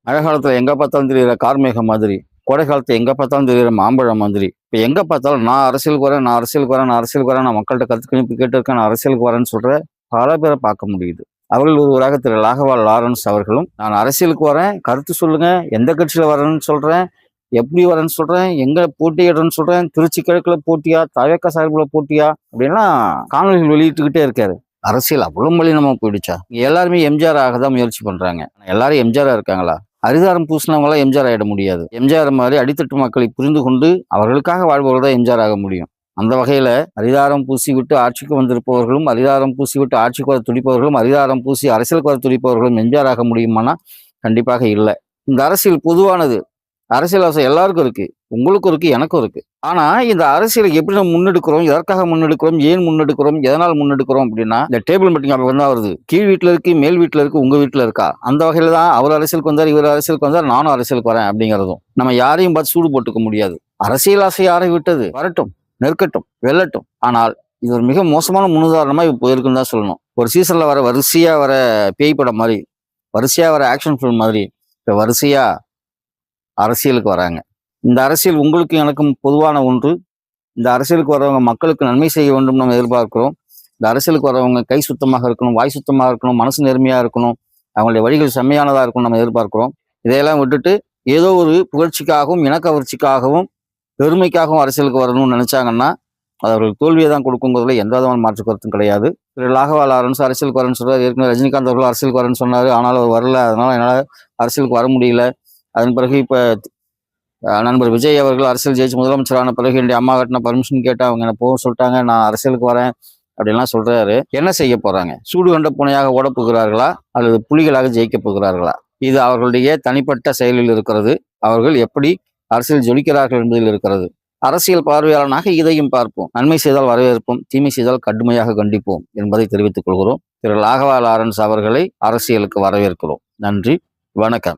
மழை காலத்துல எங்க பார்த்தாலும் தெரியுற கார்மேகம் மாதிரி, கோடை காலத்துல எங்க பார்த்தாலும் தெரியுற மாம்பழம் மாதிரி. இப்ப எங்க பார்த்தாலும் நான் அரசியலுக்கு வரேன், நான் அரசியலுக்கு வரேன், நான் அரசியலுக்கு வரேன், நான் மக்கள்கிட்ட கருத்து கணிப்பு கேட்டிருக்கேன், நான் அரசியலுக்கு வரேன்னு சொல்ற பல பேரை பார்க்க முடியுது. அவர்கள் ஒருவராக திரு ராகவா லாரன்ஸ் அவர்களும், நான் அரசியலுக்கு வரேன், கருத்து சொல்லுங்க, எந்த கட்சியில வரேன்னு சொல்றேன், எப்படி வரேன்னு சொல்றேன், எங்க போட்டியிடுறேன்னு சொல்றேன், திருச்சி கிழக்குல போட்டியா, தவேக்கா சார்புல போட்டியா அப்படின்லாம் காணொலிகள் வெளியிட்டுக்கிட்டே இருக்காரு. அரசியல் அவ்வளவு மலினமா போயிடுச்சா? எல்லாருமே எம்ஜிஆர் ஆக தான் முயற்சி பண்றாங்க. எல்லாரும் எம்ஜிஆரா இருக்காங்களா? அரிதாரம் பூசினவங்களாம் எம்ஜிஆர் ஆகிட முடியாது. எம்ஜிஆர் மாதிரி அடித்தட்டு மக்களை புரிந்து கொண்டு அவர்களுக்காக வாழ்பவர்கள் தான் எம்ஜிஆர் ஆக முடியும். அந்த வகையில அரிதாரம் பூசி விட்டு ஆட்சிக்கு வந்திருப்பவர்களும், அரிதாரம் பூசி விட்டு ஆட்சிக்கு வர துடிப்பவர்களும், அரிதாரம் பூசி அரசியலுக்கு வர துடிப்பவர்களும் எம்ஜிஆர் ஆக முடியுமானா கண்டிப்பாக இல்லை. இந்த அரசியல் பொதுவானது. அரசியல் ஆசை எல்லாருக்கும் இருக்கு, உங்களுக்கும் இருக்கு, எனக்கும் இருக்கு. ஆனா இந்த அரசியலை எப்படி நம்ம முன்னெடுக்கிறோம், எதற்காக முன்னெடுக்கிறோம், ஏன் முன்னெடுக்கிறோம், எதனால் முன்னெடுக்கிறோம் அப்படின்னா இந்த டேபிள் மீட்டிங் அப்ப தான் வருது. கீழ் வீட்டுல இருக்கு, மேல் வீட்டுல இருக்கு, உங்க வீட்டுல இருக்கா? அந்த வகையில தான் அவர் அரசியலுக்கு வந்தார், இவர் அரசியலுக்கு வந்தார், நானும் அரசியலுக்கு வரேன் அப்படிங்கிறதும். நம்ம யாரையும் பார்த்து சூடு போட்டுக்க முடியாது. அரசியல் ஆசை யாரை விட்டது? வரட்டும், நெருக்கட்டும், வெல்லட்டும். ஆனால் இது ஒரு மிக மோசமான முன்னுதாரணமா இப்போ போயிருக்குன்னு தான் சொல்லணும். ஒரு சீசன்ல வர வரிசையா வர பேய் படம் மாதிரி, வரிசையா வர ஆக்ஷன் ஃபிலிம் மாதிரி இப்போ வரிசையா அரசியலுக்கு வராங்க. இந்த அரசியல் உங்களுக்கு எனக்கும் பொதுவான ஒன்று. இந்த அரசியலுக்கு வரவங்க மக்களுக்கு நன்மை செய்ய வேண்டும் நம்ம எதிர்பார்க்கிறோம். இந்த அரசியலுக்கு வரவங்க கை சுத்தமாக இருக்கணும், வாய் சுத்தமாக இருக்கணும், மனசு நேர்மையா இருக்கணும், அவங்களுடைய வழிகள் செம்மையானதா இருக்கணும் நம்ம எதிர்பார்க்கிறோம். இதையெல்லாம் விட்டுட்டு ஏதோ ஒரு புகழ்ச்சிக்காகவும் இனக்கவர்ச்சிக்காகவும் பெருமைக்காகவும் அரசியலுக்கு வரணும்னு நினைச்சாங்கன்னா அது அவர்களுக்கு தோல்வியை தான் கொடுக்குங்கிறதுல எந்த விதமான மாற்று கருத்தும் கிடையாது. திரு ராகவா லாரன்ஸ் அரசியலுக்கு வரேன்னு சொல்றாரு. ஏற்கனவே ரஜினிகாந்த் அவர்கள் அரசியலுக்கு வரேன்னு சொன்னாரு, ஆனாலும் அவர் வரல, அதனால என்னால் அரசியலுக்கு வர முடியல. அதன் பிறகு இப்போ நண்பர் விஜய் அவர்கள் அரசியல் ஜெயிச்சு முதலமைச்சரான பிறகு என்னுடைய அம்மா கட்டின பர்மிஷன் கேட்டு அவங்க என்ன போக சொல்லிட்டாங்க, நான் அரசியலுக்கு வரேன் அப்படின்லாம் சொல்றாரு. என்ன செய்ய போறாங்க? சூடு கண்ட பூனையாக ஓட போகிறார்களா அல்லது புலிகளாக ஜெயிக்க போகிறார்களா? இது அவர்களுடைய தனிப்பட்ட செயலில் இருக்கிறது. அவர்கள் எப்படி அரசியல் ஜொலிக்கிறார்கள் என்பதில் இருக்கிறது. அரசியல் பார்வையாளனாக இதையும் பார்ப்போம். நன்மை செய்தால் வரவேற்போம், தீமை செய்தால் கடுமையாக கண்டிப்போம் என்பதை தெரிவித்துக் கொள்கிறோம். திரு ராகவா லாரன்ஸ் அவர்களை அரசியலுக்கு வரவேற்கிறோம். நன்றி, வணக்கம்.